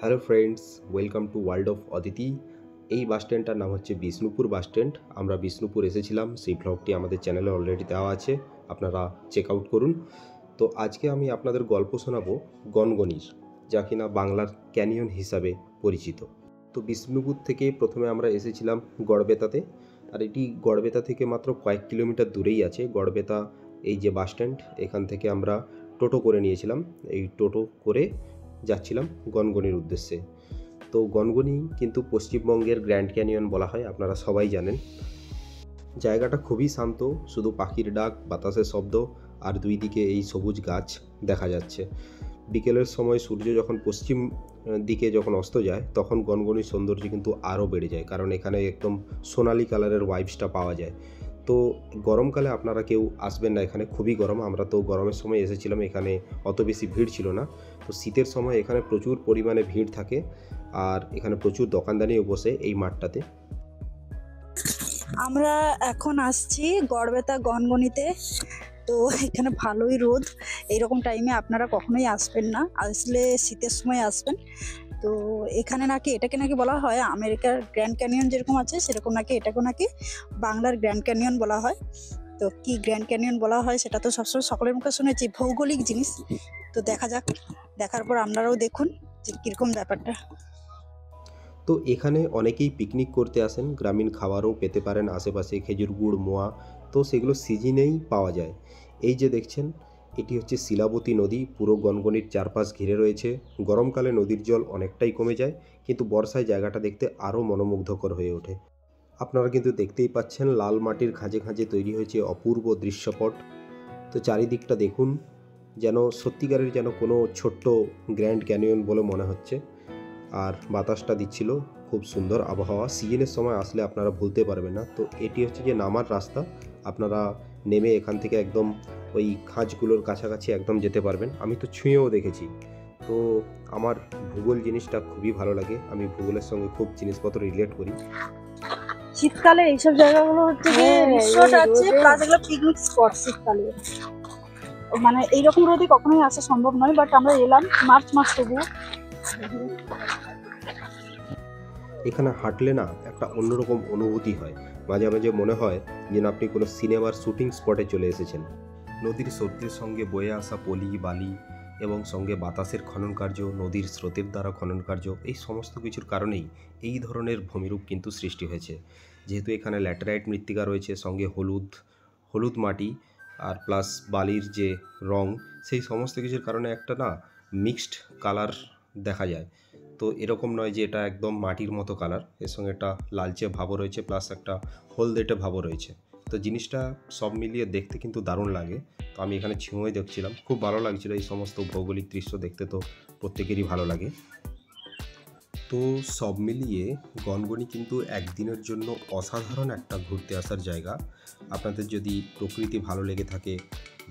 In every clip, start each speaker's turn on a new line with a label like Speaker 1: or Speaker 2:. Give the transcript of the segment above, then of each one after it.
Speaker 1: Hello friends, welcome to world of Aditi. এই বাস স্ট্যান্ডটার নাম হচ্ছে বিষ্ণুপুর বাস স্ট্যান্ড। আমরা বিষ্ণুপুর এসেছিলাম, সেই ব্লগটি আমাদের চ্যানেলে অলরেডি দেওয়া আছে, আপনারা চেক আউট করুন। তো আজকে আমি আপনাদের গল্প শোনাবো গনগনির, যা কিনা বাংলার ক্যানিয়ন হিসাবে পরিচিত। তো বিষ্ণুপুর থেকে প্রথমে আমরা এসেছিলাম গড়বেতাতে, আর এটি গড়বেতা থেকে মাত্র কয়েক কিলোমিটার দূরেই আছে। গড়বেতা এই যে বাস স্ট্যান্ড, এখান থেকে আমরা টোটো করে নিয়েছিলাম। এই টোটো করে যাচ্ছিলাম গনগনির উদ্দেশ্যে। তো গনগনি কিন্তু পশ্চিমবঙ্গের গ্র্যান্ড ক্যানিয়ন বলা হয়, আপনারা সবাই জানেন। জায়গাটা খুবই শান্ত, শুধু পাখির ডাক, বাতাসের শব্দ আর দুই দিকে এই সবুজ গাছ দেখা যাচ্ছে। বিকেলের সময় সূর্য যখন পশ্চিম দিকে যখন অস্ত যায়, তখন গনগনির সৌন্দর্য কিন্তু আরও বেড়ে যায়, কারণ এখানে একদম সোনালি কালারের ভাইবসটা পাওয়া যায়। তো গরমকালে আপনারা কেউ আসবেন না, এখানে খুবই গরম। আমরা তো গরমের সময় এসেছিলাম, এখানে অত বেশি ভিড় ছিল না। তো শীতের সময় এখানে প্রচুর পরিমাণে ভিড় থাকে, আর এখানে প্রচুর দোকানদানিও বসে এই মাঠটাতে।
Speaker 2: আমরা এখন আসছি গড়বেতা গনগনিতে। তো এখানে ভালোই রোদ, এইরকম টাইমে আপনারা কখনোই আসবেন না, আসলে শীতের সময় আসবেন। তো এখানে নাকি এটাকে নাকি বলা হয় আমেরিকার গ্র্যান্ড ক্যানিয়ন যেরকম আছে সেরকম নাকি এটাকেও নাকি বাংলার গ্র্যান্ড ক্যানিয়ন বলা হয়। তো কি গ্র্যান্ড ক্যানিয়ন বলা হয় সেটা তো সবসময় সকলের মুখে শুনেছি, ভৌগোলিক জিনিস। তো দেখা যাক, দেখার পর আপনারাও দেখুন যে কীরকম ব্যাপারটা।
Speaker 1: তো এখানে অনেকেই পিকনিক করতে আসেন, গ্রামীণ খাবারও পেতে পারেন আশেপাশে, খেজুর গুড়, মোয়া, তো সেগুলো সিজনেই পাওয়া যায়। এই যে দেখছেন, এটি হচ্ছে শিলাবতী নদী, পুরো গনগনির চারপাশ ঘিরে রয়েছে। গরমকালে নদীর জল অনেকটাই কমে যায়, কিন্তু বর্ষায় জায়গাটা দেখতে আরও মনোমুগ্ধকর হয়ে ওঠে। আপনারা কিন্তু দেখতেই পাচ্ছেন, লাল মাটির খাঁজে খাঁজে তৈরি হয়েছে অপূর্ব দৃশ্যপট। তো চারিদিকটা দেখুন, যেন সত্যিকারের যেন কোনো ছোট্ট গ্র্যান্ড ক্যানিয়ন বলে মনে হচ্ছে। আর বাতাসটা দিচ্ছিল, খুব সুন্দর আবহাওয়া। সিজনের সময় আসলে আপনারা ভুলতে পারবেন না। তো এটি হচ্ছে যে নামার রাস্তা, আপনারা নেমে এখান থেকে একদম ওই খাঁজগুলোর কাছাকাছি একদম যেতে পারবেন। আমি তো ছুঁয়েও দেখেছি। তো আমার ভূগোল জিনিসটা খুবই ভালো লাগে, আমি ভূগোলের সঙ্গে খুব জিনিসপত্র রিলেট করি।
Speaker 2: শীতকালে এইসব জায়গাগুলো হচ্ছে যে রিসোর্ট আছে, প্লাস এগুলো পিকনিক স্পট। শীতকালে মানে এইরকম রোদে কখনোই আসা সম্ভব নয়, বাট আমরা এলাম মার্চ মাস তবুও।
Speaker 1: এখানে হাঁটলে না একটা অন্যরকম অনুভূতি হয়, মাঝে মাঝে মনে হয় যেন আপনি কোনো সিনেমার শুটিং স্পটে চলে এসেছেন। নদীর স্রোতের সঙ্গে বয়ে আসা পলি বালি এবং সঙ্গে বাতাসের খনন কার্য, নদীর স্রোতের দ্বারা খনন কার্য, এই সমস্ত কিছুর কারণেই এই ধরনের ভূমিরূপ কিন্তু সৃষ্টি হয়েছে। যেহেতু এখানে ল্যাটেরাইট মৃত্তিকা রয়েছে, সঙ্গে হলুদ হলুদ মাটি আর প্লাস বালির যে রং, সেই সমস্ত কিছুর কারণে একটা না মিক্সড কালার দেখা যায়। তো এরকম নয় যে এটা একদম মাটির মতো কালার, এর সঙ্গে একটা লালচে ভাবও রয়েছে, প্লাস একটা হলদেটে ভাবও রয়েছে। তো জিনিসটা সব মিলিয়ে দেখতে কিন্তু দারুণ লাগে। তো আমি এখানে ছুঁয়ে দেখছিলাম, খুব ভালো লাগছিল। এই সমস্ত ভৌগোলিক দৃশ্য দেখতে তো প্রত্যেকেরই ভালো লাগে। তো সব মিলিয়ে গনগনি কিন্তু একদিনের জন্য অসাধারণ একটা ঘুরতে আসার জায়গা। আপনাদের যদি প্রকৃতি ভালো লেগে থাকে,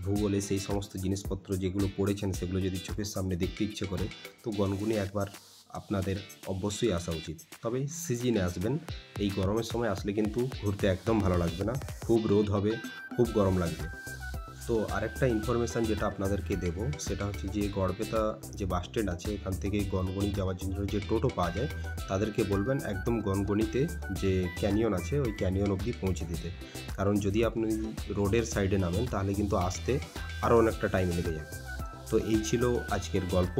Speaker 1: ভূগোলে সেই সমস্ত জিনিসপত্র যেগুলো পড়েছেন সেগুলো যদি চোখের সামনে দেখতে ইচ্ছে করে, তো গনগনি একবার আপনাদের অবশ্যই আসা উচিত। তবে সিজনে আসবেন, এই গরমের সময় আসলে কিন্তু ঘুরতে একদম ভালো লাগবে না, খুব রোদ হবে, খুব গরম লাগবে। তো আরেকটা ইনফরমেশান যেটা আপনাদেরকে দেব, সেটা হচ্ছে যে গড়বেতা যে বাস স্ট্যান্ড আছে, এখান থেকে গনগনি যাওয়ার জন্য যে টোটো পাওয়া যায়, তাদেরকে বলবেন একদম গনগনিতে যে ক্যানিয়ন আছে ওই ক্যানিয়ন অবধি পৌঁছে দিতে। কারণ যদি আপনি রোডের সাইডে নামেন তাহলে কিন্তু আসতে আরও অনেকটা টাইম লেগে যাবে। তো এই ছিল আজকের গল্প।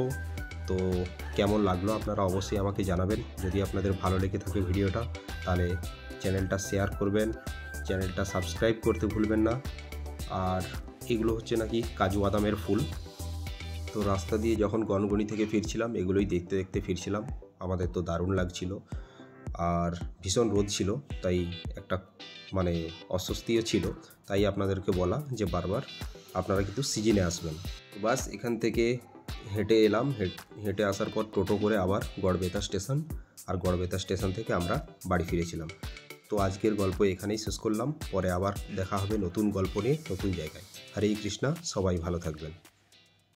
Speaker 1: তো কেমন লাগলো আপনারা অবশ্যই আমাকে জানাবেন। যদি আপনাদের ভালো লেগে থাকে ভিডিওটা, তাহলে চ্যানেলটা শেয়ার করবেন, চ্যানেলটা সাবস্ক্রাইব করতে ভুলবেন না। আর এগুলো হচ্ছে নাকি কাজু বাদামের ফুল। তো রাস্তা দিয়ে যখন গনগনি থেকে ফিরছিলাম, এগুলোই দেখতে দেখতে ফিরছিলাম। আমাদের তো দারুণ লাগছিল, আর ভীষণ রোদ ছিল, তাই একটা মানে অস্বস্তিও ছিল। তাই আপনাদেরকে বলা যে বারবার আপনারা কিন্তু সিজনে আসবেন। বাস এখান থেকে হেঁটে এলাম, হেঁটে আসার পর টোটো করে আবার গড়বেতা স্টেশন, আর গড়বেতা স্টেশন থেকে আমরা বাড়ি ফিরেছিলাম। তো আজকের গল্প এখানেই শেষ করলাম, পরে আবার দেখা হবে নতুন গল্প নিয়ে নতুন জায়গায়। হরে কৃষ্ণা, সবাই ভালো থাকবেন।